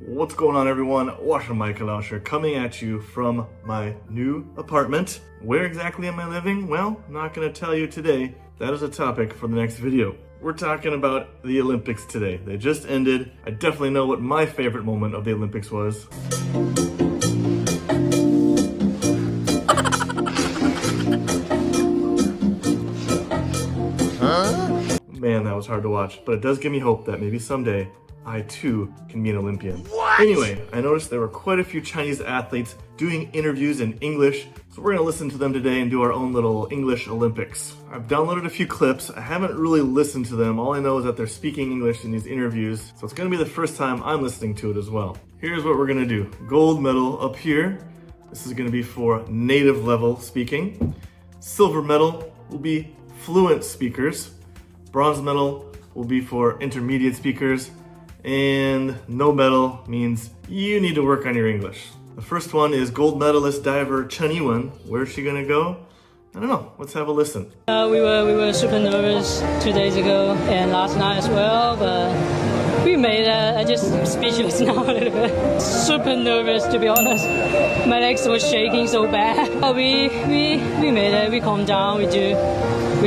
What's going on, everyone? 我是麦克老师 coming at you from my new apartment. Where exactly am I living? Well, I'm not going to tell you today. That is a topic for the next video. We're talking about the Olympics today. They just ended. I definitely know what my favorite moment of the Olympics was. Man, that was hard to watch, but it does give me hope that maybe someday I too can be an Olympian. What? Anyway, I noticed there were quite a few Chinese athletes doing interviews in English, so we're gonna listen to them today and do our own little English Olympics. I've downloaded a few clips. I haven't really listened to them. All I know is that they're speaking English in these interviews, so it's gonna be the first time I'm listening to it as well. Here's what we're gonna do. Gold medal up here. This is gonna be for native level speaking. Silver medal will be fluent speakers. Bronze medal will be for intermediate speakers. And no medal means you need to work on your English. The first one is gold medalist diver Chen YiWen. Where's she gonna go? I don't know. Let's have a listen. We were super nervous 2 days ago and last night as well, but we made it. I just speechless now a little bit. Super nervous, to be honest. My legs were shaking so bad. But we made it. We calmed down. We did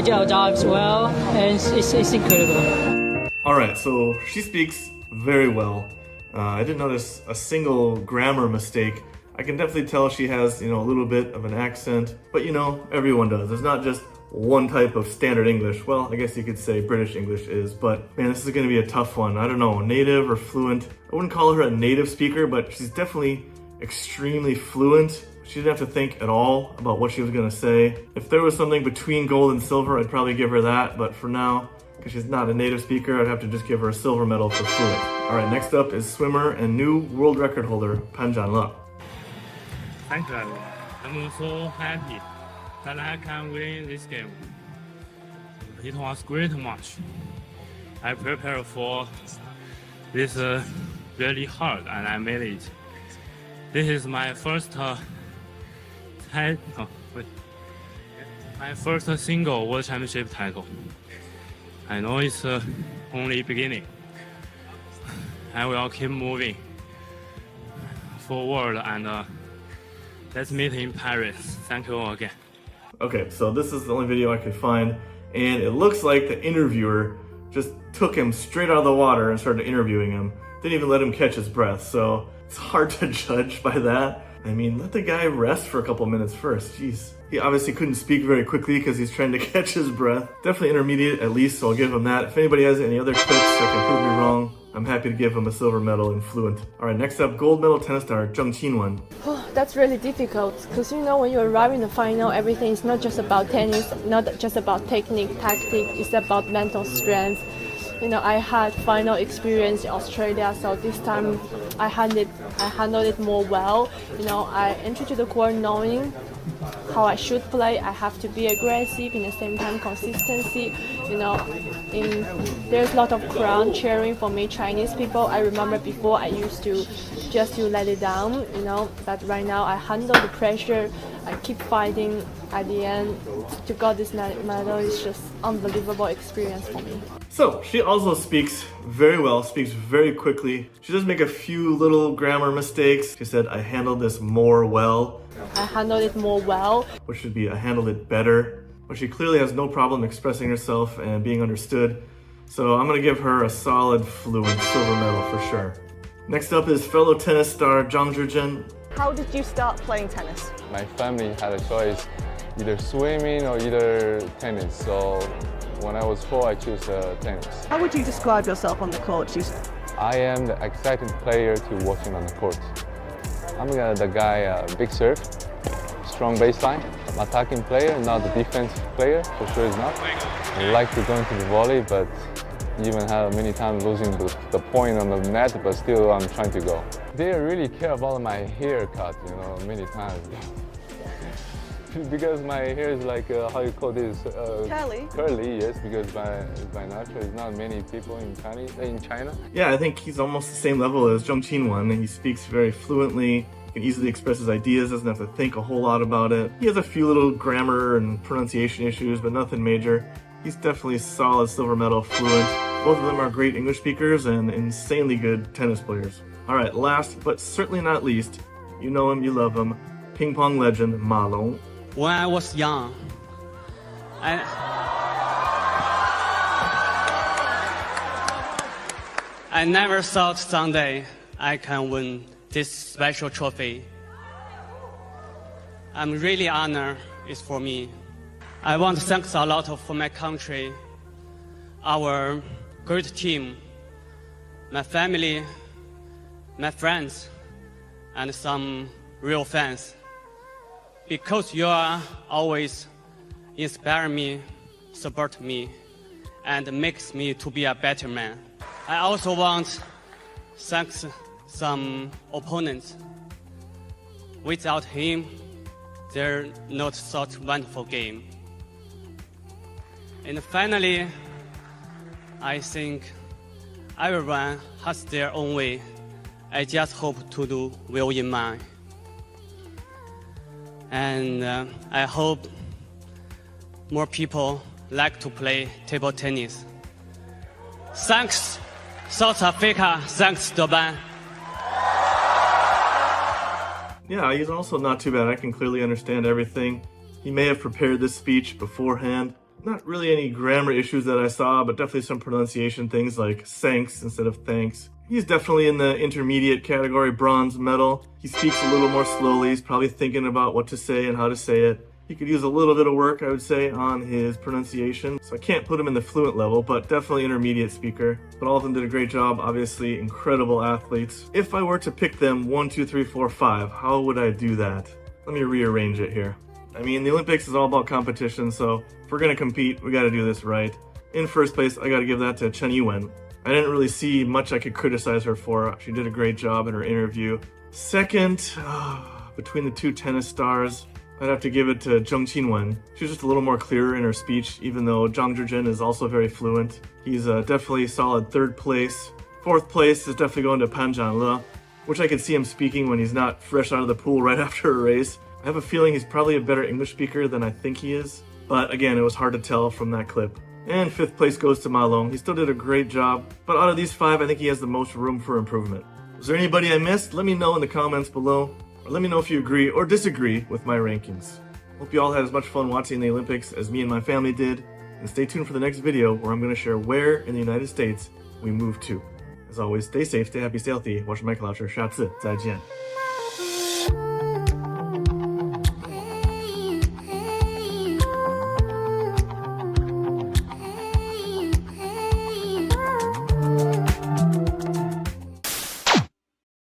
our dives well, and it's incredible. All right, so she speaks very well. I didn't notice a single grammar mistake. I can definitely tell she has, a little bit of an accent, but everyone does. There's not just one type of standard English. Well, I guess you could say British English is, but man, this is gonna be a tough one. I don't know, native or fluent. I wouldn't call her a native speaker, but she's definitely extremely fluent. She didn't have to think at all about what she was gonna say. If there was something between gold and silver, I'd probably give her that, but for now, because she's not a native speaker, I'd have to just give her a silver medal for fluent. All right, next up is swimmer and new world record holder, Pan ZhanLe. Thank you. I'm so happy that I can win this game. It was great match. I prepared for this really hard and I made it. This is my first my first single world championship title. I know it's only beginning. I will keep moving forward and let's meet in Paris. Thank you all again. Okay, so this is the only video I could find, and it looks like the interviewer just took him straight out of the water and started interviewing him. Didn't even let him catch his breath, so it's hard to judge by that. I mean, let the guy rest for a couple minutes first, jeez. He obviously couldn't speak very quickly because he's trying to catch his breath. Definitely intermediate at least, so I'll give him that. If anybody has any other clips that can prove me wrong, I'm happy to give him a silver medal in fluent. All right, next up, gold medal tennis star Zheng QinWen. That's really difficult because when you arrive in the final, everything is not just about tennis, not just about technique, tactic, it's about mental strength. I had final experience in Australia, so this time I handled it more well. I entered to the court knowing how I should play. I have to be aggressive, in the same time consistency. There's a lot of crowd cheering for me, Chinese people. I remember before I used to just to let it down, but right now I handle the pressure. I keep fighting. At the end, to get this medal is just unbelievable experience for me. So she also speaks very well, speaks very quickly. She does make a few little grammar mistakes. She said, I handled this more well. I handled it more well. Which should be, I handled it better. But she clearly has no problem expressing herself and being understood. So I'm gonna give her a solid fluent silver medal for sure. Next up is fellow tennis star Zhang ZhiZhen. How did you start playing tennis? My family had a choice, either swimming or either tennis. So when I was 4, I chose tennis. How would you describe yourself on the court? I am the exciting player to watching on the court. I'm the guy, big serve, strong baseline, attacking player, not the defense player, for sure is not. I like to go into the volley, but even have many times losing the point on the net, but still I'm trying to go. They really care about my haircut, many times. Because my hair is like, how you call this? Curly. Curly, yes, because by nature, there's not many people in China. Yeah, I think he's almost the same level as Zheng QinWen. He speaks very fluently, can easily express his ideas, doesn't have to think a whole lot about it. He has a few little grammar and pronunciation issues, but nothing major. He's definitely solid silver medal fluent. Both of them are great English speakers and insanely good tennis players. Alright, last but certainly not least, you know him, you love him, ping pong legend Ma Long. When I was young, I never thought someday I can win this special trophy. I'm really honored it's for me. I want to thank a lot for my country, our great team, my family, my friends, and some real fans. Because you are always inspire me, support me, and makes me to be a better man. I also want to thank some opponents. Without him, there's not such wonderful game. And finally, I think everyone has their own way. I just hope to do well in mine. And I hope more people like to play table tennis. Thanks, South Africa. Thanks, Durban. Yeah, he's also not too bad. I can clearly understand everything. He may have prepared this speech beforehand. Not really any grammar issues that I saw, but definitely some pronunciation things like thanks instead of thanks. He's definitely in the intermediate category, bronze medal. He speaks a little more slowly. He's probably thinking about what to say and how to say it. He could use a little bit of work, I would say, on his pronunciation. So I can't put him in the fluent level, but definitely intermediate speaker. But all of them did a great job. Obviously, incredible athletes. If I were to pick them 1, 2, 3, 4, 5, how would I do that? Let me rearrange it here. I mean, the Olympics is all about competition, so if we're gonna compete, we gotta do this right. In first place, I gotta give that to Chen YiWen. I didn't really see much I could criticize her for. She did a great job in her interview. Second, between the two tennis stars, I'd have to give it to Zheng QinWen. She's just a little more clearer in her speech, even though Zhang ZhiZhen is also very fluent. He's definitely solid third place. Fourth place is definitely going to Pan ZhanLe, which I could see him speaking when he's not fresh out of the pool right after a race. I have a feeling he's probably a better English speaker than I think he is. But again, it was hard to tell from that clip. And fifth place goes to Ma Long. He still did a great job. But out of these 5, I think he has the most room for improvement. Is there anybody I missed? Let me know in the comments below. Or let me know if you agree or disagree with my rankings. Hope you all had as much fun watching the Olympics as me and my family did. And stay tuned for the next video where I'm going to share where in the United States we move to. As always, stay safe, stay happy, stay healthy. 我是麦克老师，下次再见。